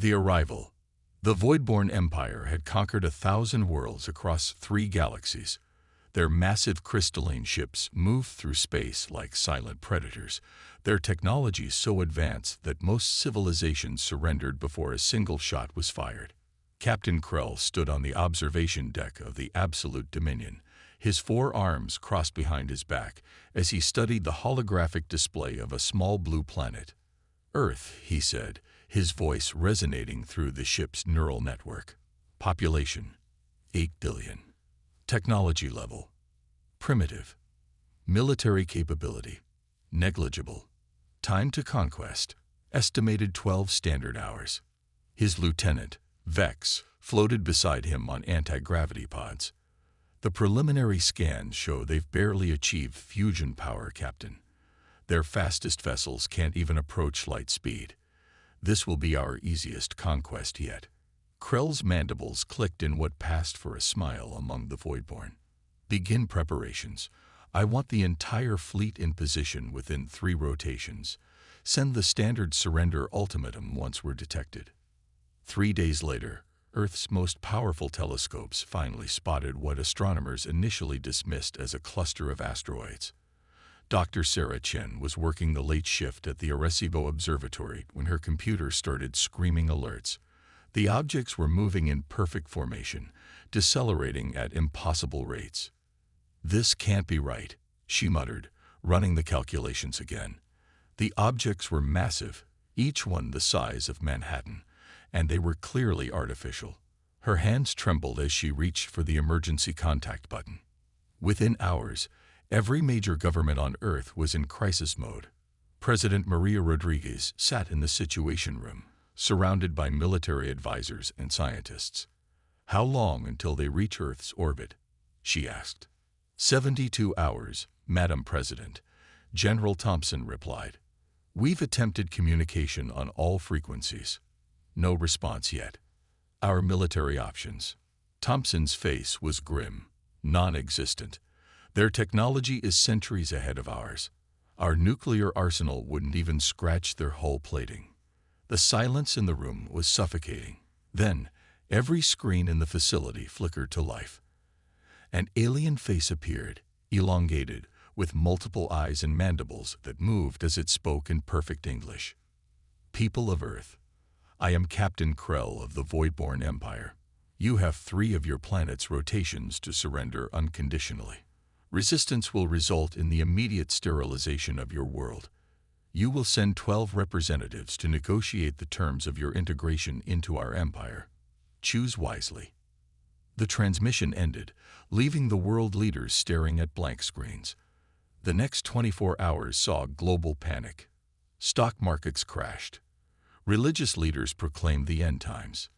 The arrival. The Voidborn Empire had conquered 1,000 worlds across 3 galaxies. Their massive crystalline ships moved through space like silent predators, their technology so advanced that most civilizations surrendered before a single shot was fired. Captain Krell stood on the observation deck of the Absolute Dominion, his 4 arms crossed behind his back, as he studied the holographic display of a small blue planet. "Earth," he said, his voice resonating through the ship's neural network. "Population, 8 billion. Technology level, primitive. Military capability, negligible. Time to conquest, estimated 12 standard hours." His lieutenant, Vex, floated beside him on anti-gravity pods. "The preliminary scans show they've barely achieved fusion power, Captain. Their fastest vessels can't even approach light speed. This will be our easiest conquest yet." Krell's mandibles clicked in what passed for a smile among the Voidborn. "Begin preparations. I want the entire fleet in position within 3 rotations. Send the standard surrender ultimatum once we're detected." 3 days later, Earth's most powerful telescopes finally spotted what astronomers initially dismissed as a cluster of asteroids. Dr. Sarah Chen was working the late shift at the Arecibo Observatory when her computer started screaming alerts. The objects were moving in perfect formation, decelerating at impossible rates. "This can't be right," she muttered, running the calculations again. The objects were massive, each one the size of Manhattan, and they were clearly artificial. Her hands trembled as she reached for the emergency contact button. Within hours, every major government on Earth was in crisis mode. President Maria Rodriguez sat in the Situation Room, surrounded by military advisors and scientists. "How long until they reach Earth's orbit?" she asked. 72 hours, Madam President," General Thompson replied. "We've attempted communication on all frequencies. No response yet. Our military options." Thompson's face was grim, non-existent. "Their technology is centuries ahead of ours. Our nuclear arsenal wouldn't even scratch their hull plating." The silence in the room was suffocating. Then, every screen in the facility flickered to life. An alien face appeared, elongated, with multiple eyes and mandibles that moved as it spoke in perfect English. "People of Earth, I am Captain Krell of the Voidborn Empire. You have 3 of your planet's rotations to surrender unconditionally. Resistance will result in the immediate sterilization of your world. You will send 12 representatives to negotiate the terms of your integration into our empire. Choose wisely." The transmission ended, leaving the world leaders staring at blank screens. The next 24 hours saw global panic. Stock markets crashed. Religious leaders proclaimed the end times.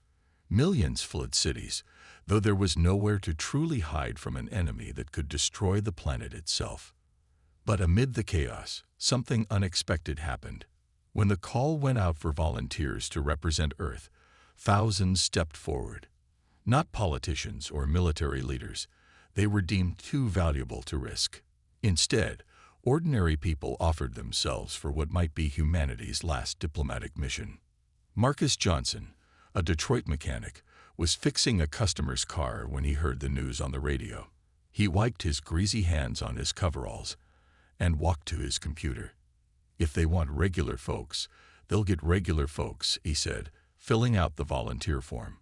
Millions fled cities, though there was nowhere to truly hide from an enemy that could destroy the planet itself. But amid the chaos, something unexpected happened. When the call went out for volunteers to represent Earth, thousands stepped forward. Not politicians or military leaders. They were deemed too valuable to risk. Instead, ordinary people offered themselves for what might be humanity's last diplomatic mission. Marcus Johnson, a Detroit mechanic, was fixing a customer's car when he heard the news on the radio. He wiped his greasy hands on his coveralls and walked to his computer. "If they want regular folks, they'll get regular folks," he said, filling out the volunteer form.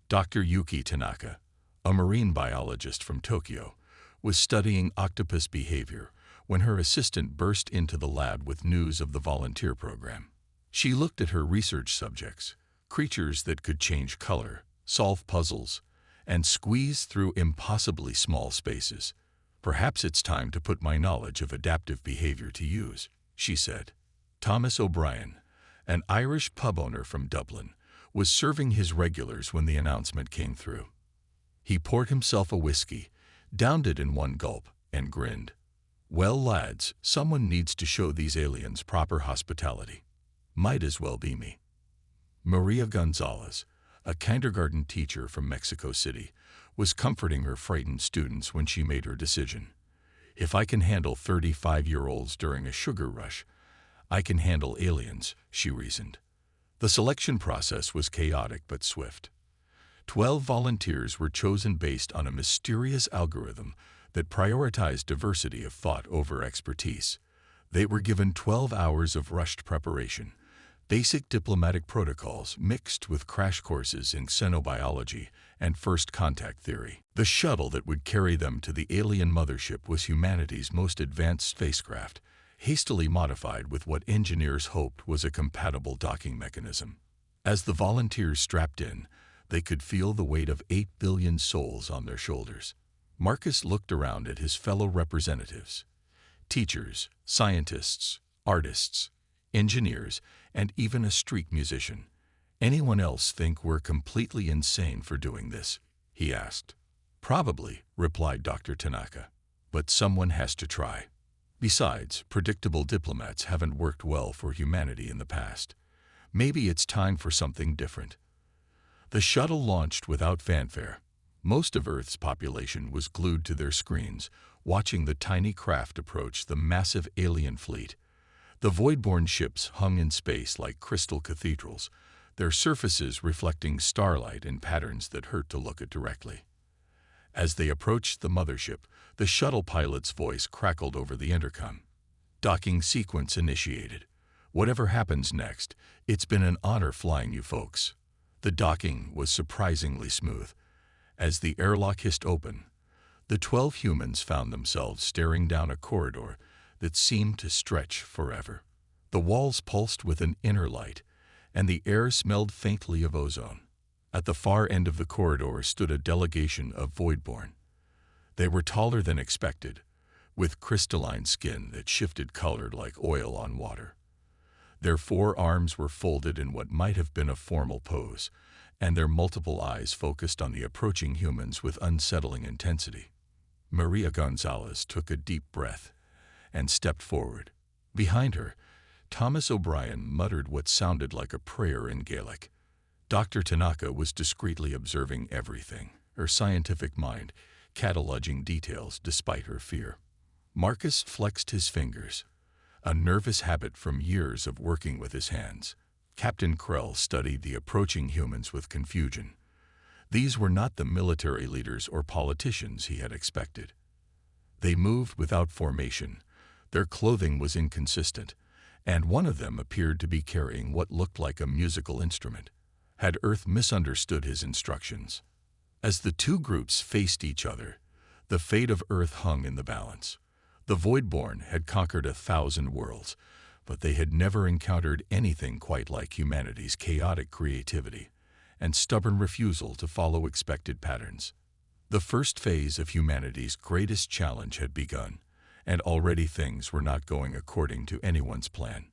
Dr. Yuki Tanaka, a marine biologist from Tokyo, was studying octopus behavior when her assistant burst into the lab with news of the volunteer program. She looked at her research subjects, creatures that could change color, solve puzzles, and squeeze through impossibly small spaces. "Perhaps it's time to put my knowledge of adaptive behavior to use," she said. Thomas O'Brien, an Irish pub owner from Dublin, was serving his regulars when the announcement came through. He poured himself a whiskey, downed it in one gulp, and grinned. "Well, lads, someone needs to show these aliens proper hospitality. Might as well be me." Maria Gonzalez, a kindergarten teacher from Mexico City, was comforting her frightened students when she made her decision. "If I can handle 35-year-olds during a sugar rush, I can handle aliens," she reasoned. The selection process was chaotic but swift. 12 volunteers were chosen based on a mysterious algorithm that prioritized diversity of thought over expertise. They were given 12 hours of rushed preparation, basic diplomatic protocols mixed with crash courses in xenobiology and first contact theory. The shuttle that would carry them to the alien mothership was humanity's most advanced spacecraft, hastily modified with what engineers hoped was a compatible docking mechanism. As the volunteers strapped in, they could feel the weight of 8 billion souls on their shoulders. Marcus looked around at his fellow representatives, teachers, scientists, artists, engineers, and even a street musician. "Anyone else think we're completely insane for doing this?" he asked. "Probably," replied Dr. Tanaka. "But someone has to try. Besides, predictable diplomats haven't worked well for humanity in the past. Maybe it's time for something different." The shuttle launched without fanfare. Most of Earth's population was glued to their screens, watching the tiny craft approach the massive alien fleet. The void-borne ships hung in space like crystal cathedrals, their surfaces reflecting starlight in patterns that hurt to look at directly. As they approached the mothership, the shuttle pilot's voice crackled over the intercom. "Docking sequence initiated. Whatever happens next, it's been an honor flying you folks." The docking was surprisingly smooth. As the airlock hissed open, the 12 humans found themselves staring down a corridor that seemed to stretch forever. The walls pulsed with an inner light, and the air smelled faintly of ozone. At the far end of the corridor stood a delegation of Voidborn. They were taller than expected, with crystalline skin that shifted color like oil on water. Their 4 arms were folded in what might have been a formal pose, and their multiple eyes focused on the approaching humans with unsettling intensity. Maria Gonzalez took a deep breath and stepped forward. Behind her, Thomas O'Brien muttered what sounded like a prayer in Gaelic. Dr. Tanaka was discreetly observing everything, her scientific mind cataloging details despite her fear. Marcus flexed his fingers, a nervous habit from years of working with his hands. Captain Krell studied the approaching humans with confusion. These were not the military leaders or politicians he had expected. They moved without formation, their clothing was inconsistent, and one of them appeared to be carrying what looked like a musical instrument. Had Earth misunderstood his instructions? As the two groups faced each other, the fate of Earth hung in the balance. The Voidborn had conquered 1,000 worlds, but they had never encountered anything quite like humanity's chaotic creativity and stubborn refusal to follow expected patterns. The first phase of humanity's greatest challenge had begun, and already things were not going according to anyone's plan.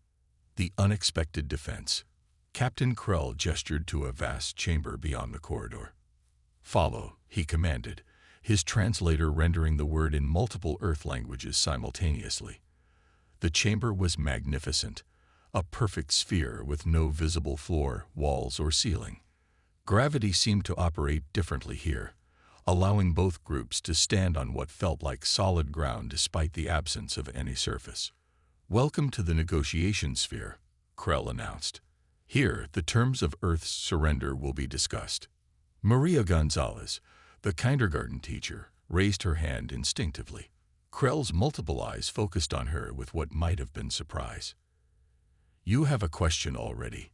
The unexpected defense. Captain Krell gestured to a vast chamber beyond the corridor. "Follow," he commanded, his translator rendering the word in multiple Earth languages simultaneously. The chamber was magnificent, a perfect sphere with no visible floor, walls, or ceiling. Gravity seemed to operate differently here, allowing both groups to stand on what felt like solid ground despite the absence of any surface. "Welcome to the negotiation sphere," Krell announced. "Here, the terms of Earth's surrender will be discussed." Maria Gonzalez, the kindergarten teacher, raised her hand instinctively. Krell's multiple eyes focused on her with what might have been surprise. "You have a question already?"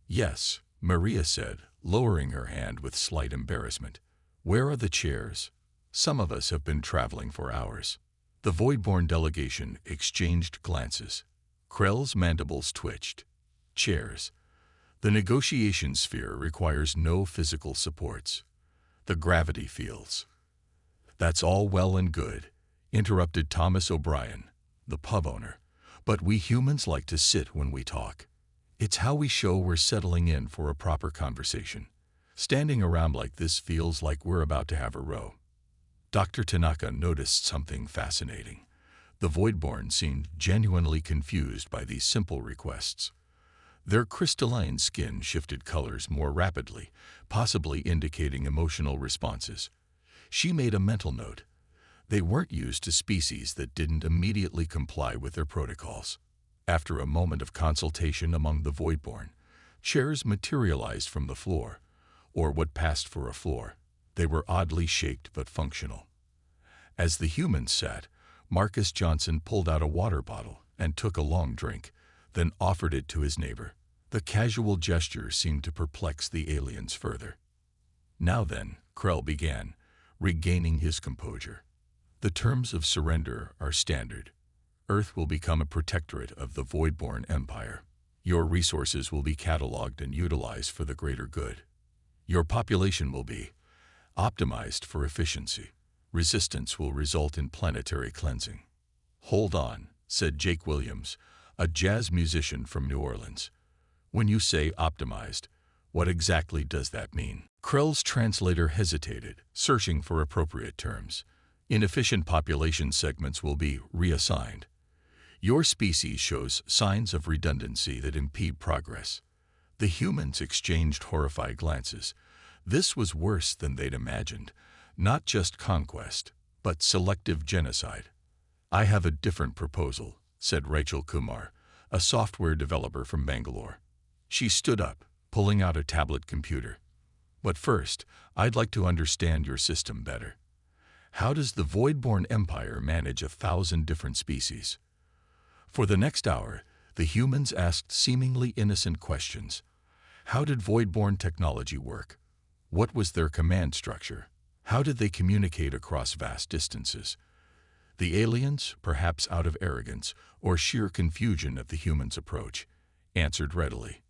"Yes," Maria said, lowering her hand with slight embarrassment. "Where are the chairs? Some of us have been traveling for hours." The Voidborn delegation exchanged glances. Krell's mandibles twitched. "Chairs. The negotiation sphere requires no physical supports. The gravity fields." "That's all well and good," interrupted Thomas O'Brien, the pub owner, "but we humans like to sit when we talk. It's how we show we're settling in for a proper conversation. Standing around like this feels like we're about to have a row." Dr. Tanaka noticed something fascinating. The Voidborn seemed genuinely confused by these simple requests. Their crystalline skin shifted colors more rapidly, possibly indicating emotional responses. She made a mental note. They weren't used to species that didn't immediately comply with their protocols. After a moment of consultation among the Voidborn, Chairs materialized from the floor, or what passed for a floor. They were oddly shaped but functional. As the humans sat, Marcus Johnson pulled out a water bottle and took a long drink, then offered it to his neighbor. The casual gesture seemed to perplex the aliens further. "Now then," Krell began, regaining his composure. "The terms of surrender are standard. Earth will become a protectorate of the Voidborn Empire. Your resources will be cataloged and utilized for the greater good. Your population will be optimized for efficiency. Resistance will result in planetary cleansing." "Hold on," said Jake Williams, a jazz musician from New Orleans. "When you say optimized, what exactly does that mean?" Krell's translator hesitated, searching for appropriate terms. "Inefficient population segments will be reassigned. Your species shows signs of redundancy that impede progress." The humans exchanged horrified glances. This was worse than they'd imagined. Not just conquest, but selective genocide. "I have a different proposal," said Rachel Kumar, a software developer from Bangalore. She stood up, pulling out a tablet computer. "But first, I'd like to understand your system better. How does the Voidborn Empire manage 1,000 different species?" For the next hour, the humans asked seemingly innocent questions. How did Voidborn technology work? What was their command structure? How did they communicate across vast distances? The aliens, perhaps out of arrogance or sheer confusion at the humans' approach, answered readily.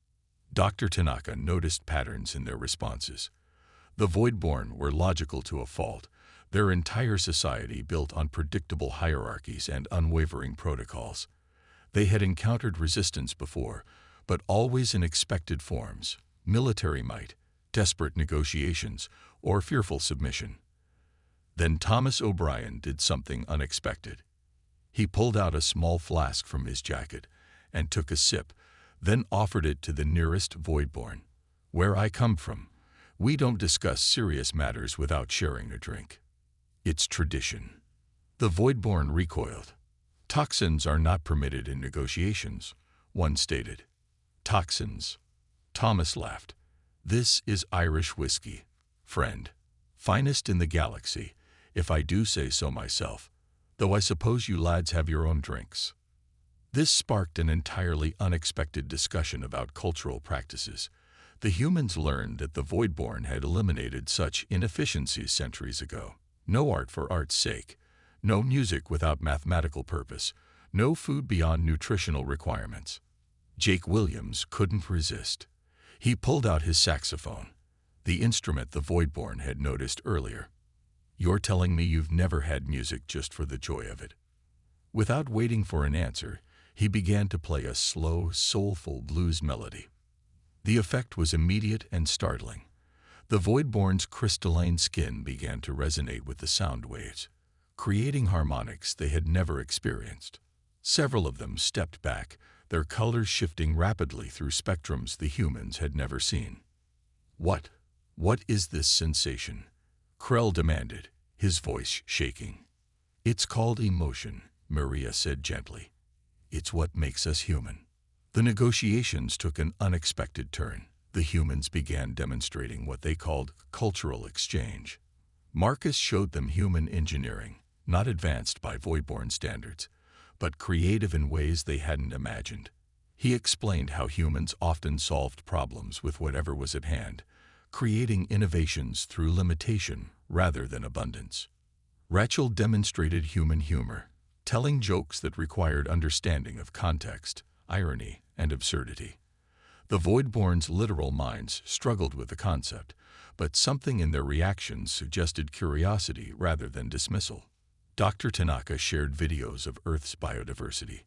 Dr. Tanaka noticed patterns in their responses. The Voidborn were logical to a fault, their entire society built on predictable hierarchies and unwavering protocols. They had encountered resistance before, but always in expected forms: military might, desperate negotiations, or fearful submission. Then Thomas O'Brien did something unexpected. He pulled out a small flask from his jacket and took a sip, then offered it to the nearest Voidborn. "Where I come from, we don't discuss serious matters without sharing a drink. It's tradition." The Voidborn recoiled. "Toxins are not permitted in negotiations," one stated. "Toxins?" Thomas laughed. "This is Irish whiskey, friend. Finest in the galaxy, if I do say so myself, though I suppose you lads have your own drinks." This sparked an entirely unexpected discussion about cultural practices. The humans learned that the Voidborn had eliminated such inefficiencies centuries ago. No art for art's sake, no music without mathematical purpose, no food beyond nutritional requirements. Jake Williams couldn't resist. He pulled out his saxophone, the instrument the Voidborn had noticed earlier. "You're telling me you've never had music just for the joy of it?" Without waiting for an answer, he began to play a slow, soulful blues melody. The effect was immediate and startling. The Voidborn's crystalline skin began to resonate with the sound waves, creating harmonics they had never experienced. Several of them stepped back, their colors shifting rapidly through spectrums the humans had never seen. What is this sensation?" Krell demanded, his voice shaking. "It's called emotion," Maria said gently. "It's what makes us human." The negotiations took an unexpected turn. The humans began demonstrating what they called cultural exchange. Marcus showed them human engineering, not advanced by Voidborn standards, but creative in ways they hadn't imagined. He explained how humans often solved problems with whatever was at hand, creating innovations through limitation rather than abundance. Rachel demonstrated human humor, telling jokes that required understanding of context, irony, and absurdity. The Voidborn's literal minds struggled with the concept, but something in their reactions suggested curiosity rather than dismissal. Dr. Tanaka shared videos of Earth's biodiversity: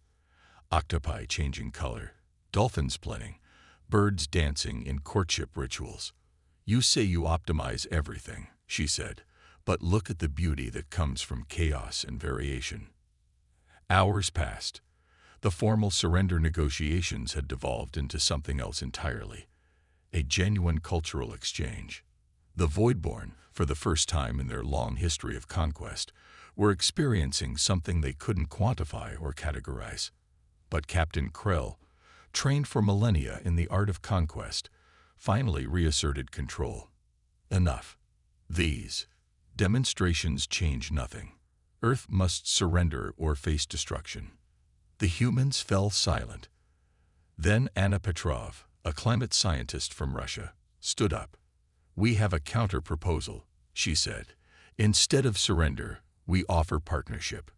octopi changing color, dolphins playing, birds dancing in courtship rituals. "You say you optimize everything," she said, "but look at the beauty that comes from chaos and variation." Hours passed. The formal surrender negotiations had devolved into something else entirely: a genuine cultural exchange. The Voidborn, for the first time in their long history of conquest, were experiencing something they couldn't quantify or categorize. But Captain Krell, trained for millennia in the art of conquest, finally reasserted control. Enough. These demonstrations change nothing. Earth must surrender or face destruction. The humans fell silent. Then Anna Petrov, a climate scientist from Russia, stood up. "We have a counter-proposal," she said. "Instead of surrender, we offer partnership."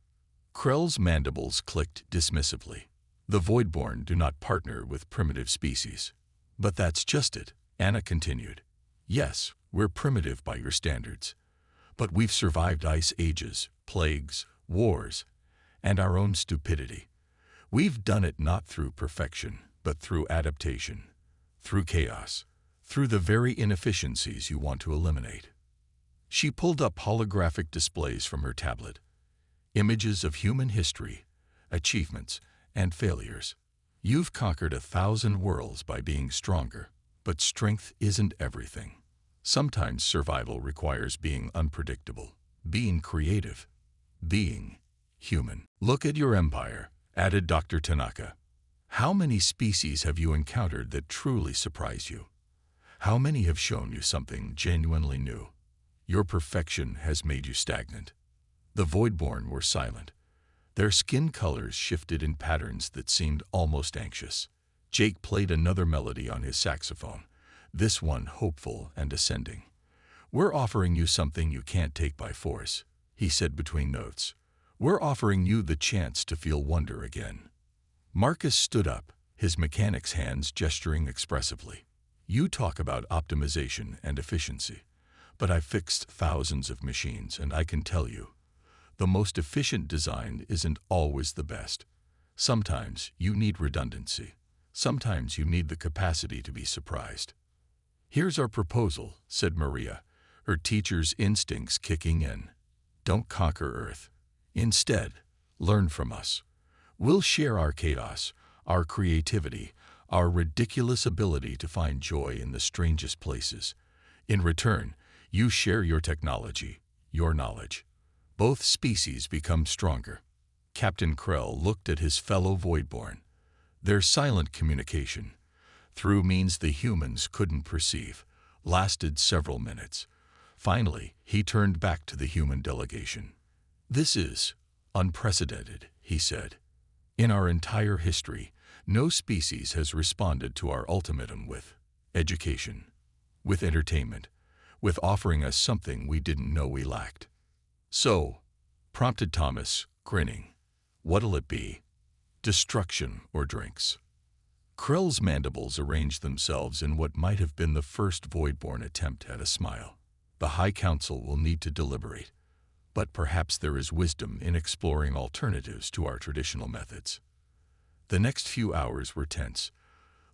Krell's mandibles clicked dismissively. "The Voidborn do not partner with primitive species." "But that's just it," Anna continued. "Yes, we're primitive by your standards. But we've survived ice ages, plagues, wars, and our own stupidity. We've done it not through perfection, but through adaptation, through chaos, through the very inefficiencies you want to eliminate." She pulled up holographic displays from her tablet. Images of human history, achievements, and failures. "You've conquered 1,000 worlds by being stronger, but strength isn't everything. Sometimes survival requires being unpredictable, being creative, being human. Look at your empire," added Dr. Tanaka. "How many species have you encountered that truly surprise you? How many have shown you something genuinely new? Your perfection has made you stagnant." The Voidborn were silent. Their skin colors shifted in patterns that seemed almost anxious. Jake played another melody on his saxophone, this one hopeful and ascending. "We're offering you something you can't take by force," he said between notes. "We're offering you the chance to feel wonder again." Marcus stood up, his mechanic's hands gesturing expressively. "You talk about optimization and efficiency, but I've fixed thousands of machines, and I can tell you, the most efficient design isn't always the best. Sometimes you need redundancy. Sometimes you need the capacity to be surprised." "Here's our proposal," said Maria, her teacher's instincts kicking in. "Don't conquer Earth. Instead, learn from us. We'll share our chaos, our creativity, our ridiculous ability to find joy in the strangest places. In return, you share your technology, your knowledge. Both species become stronger." Captain Krell looked at his fellow Voidborn. Their silent communication, through means the humans couldn't perceive, lasted several minutes. Finally, he turned back to the human delegation. "This is unprecedented," he said. "In our entire history, no species has responded to our ultimatum with education, with entertainment, with offering us something we didn't know we lacked." "So," prompted Thomas, grinning, "what'll it be? Destruction or drinks?" Krell's mandibles arranged themselves in what might have been the first Voidborn attempt at a smile. "The High Council will need to deliberate, but perhaps there is wisdom in exploring alternatives to our traditional methods." The next few hours were tense.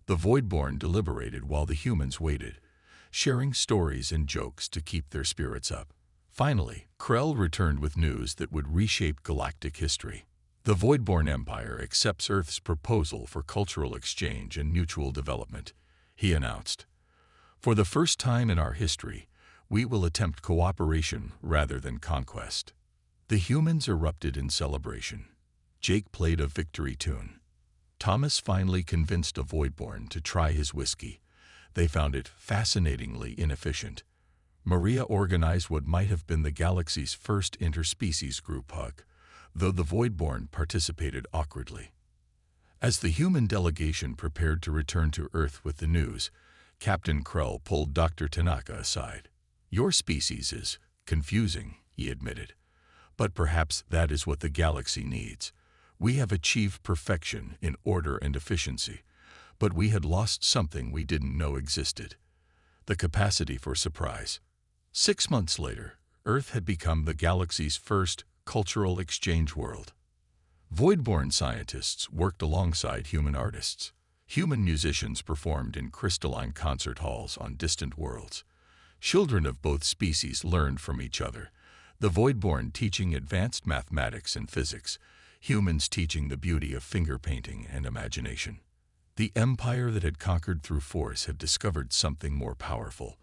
The Voidborn deliberated while the humans waited, sharing stories and jokes to keep their spirits up. Finally, Krell returned with news that would reshape galactic history. "The Voidborn Empire accepts Earth's proposal for cultural exchange and mutual development," he announced. "For the first time in our history, we will attempt cooperation rather than conquest." The humans erupted in celebration. Jake played a victory tune. Thomas finally convinced a Voidborn to try his whiskey. They found it fascinatingly inefficient. Maria organized what might have been the galaxy's first interspecies group hug, though the Voidborn participated awkwardly. As the human delegation prepared to return to Earth with the news, Captain Krell pulled Dr. Tanaka aside. "Your species is confusing," he admitted, "but perhaps that is what the galaxy needs. We have achieved perfection in order and efficiency, but we had lost something we didn't know existed: the capacity for surprise." 6 months later, Earth had become the galaxy's first cultural exchange world. Voidborn scientists worked alongside human artists. Human musicians performed in crystalline concert halls on distant worlds. Children of both species learned from each other, the Voidborn teaching advanced mathematics and physics, humans teaching the beauty of finger painting and imagination. The empire that had conquered through force had discovered something more powerful: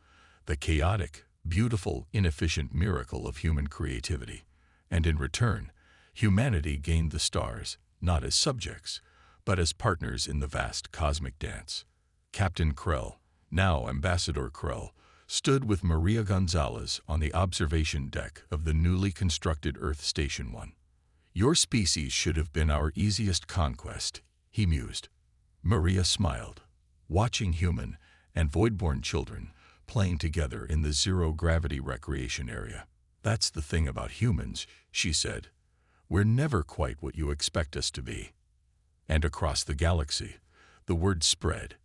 the chaotic, beautiful, inefficient miracle of human creativity. And in return, humanity gained the stars, not as subjects, but as partners in the vast cosmic dance. Captain Krell, now Ambassador Krell, stood with Maria Gonzalez on the observation deck of the newly constructed Earth Station 1. "Your species should have been our easiest conquest," he mused. Maria smiled, watching human and void-born children playing together in the zero-gravity recreation area. "That's the thing about humans," she said. "We're never quite what you expect us to be." And across the galaxy, the word spread.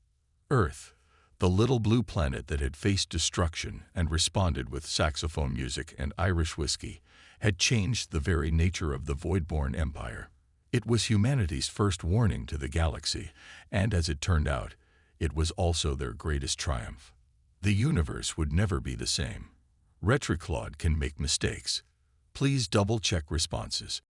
Earth, the little blue planet that had faced destruction and responded with saxophone music and Irish whiskey, had changed the very nature of the Voidborn Empire. It was humanity's first warning to the galaxy, and as it turned out, it was also their greatest triumph. The universe would never be the same. Retroclaude can make mistakes. Please double-check responses.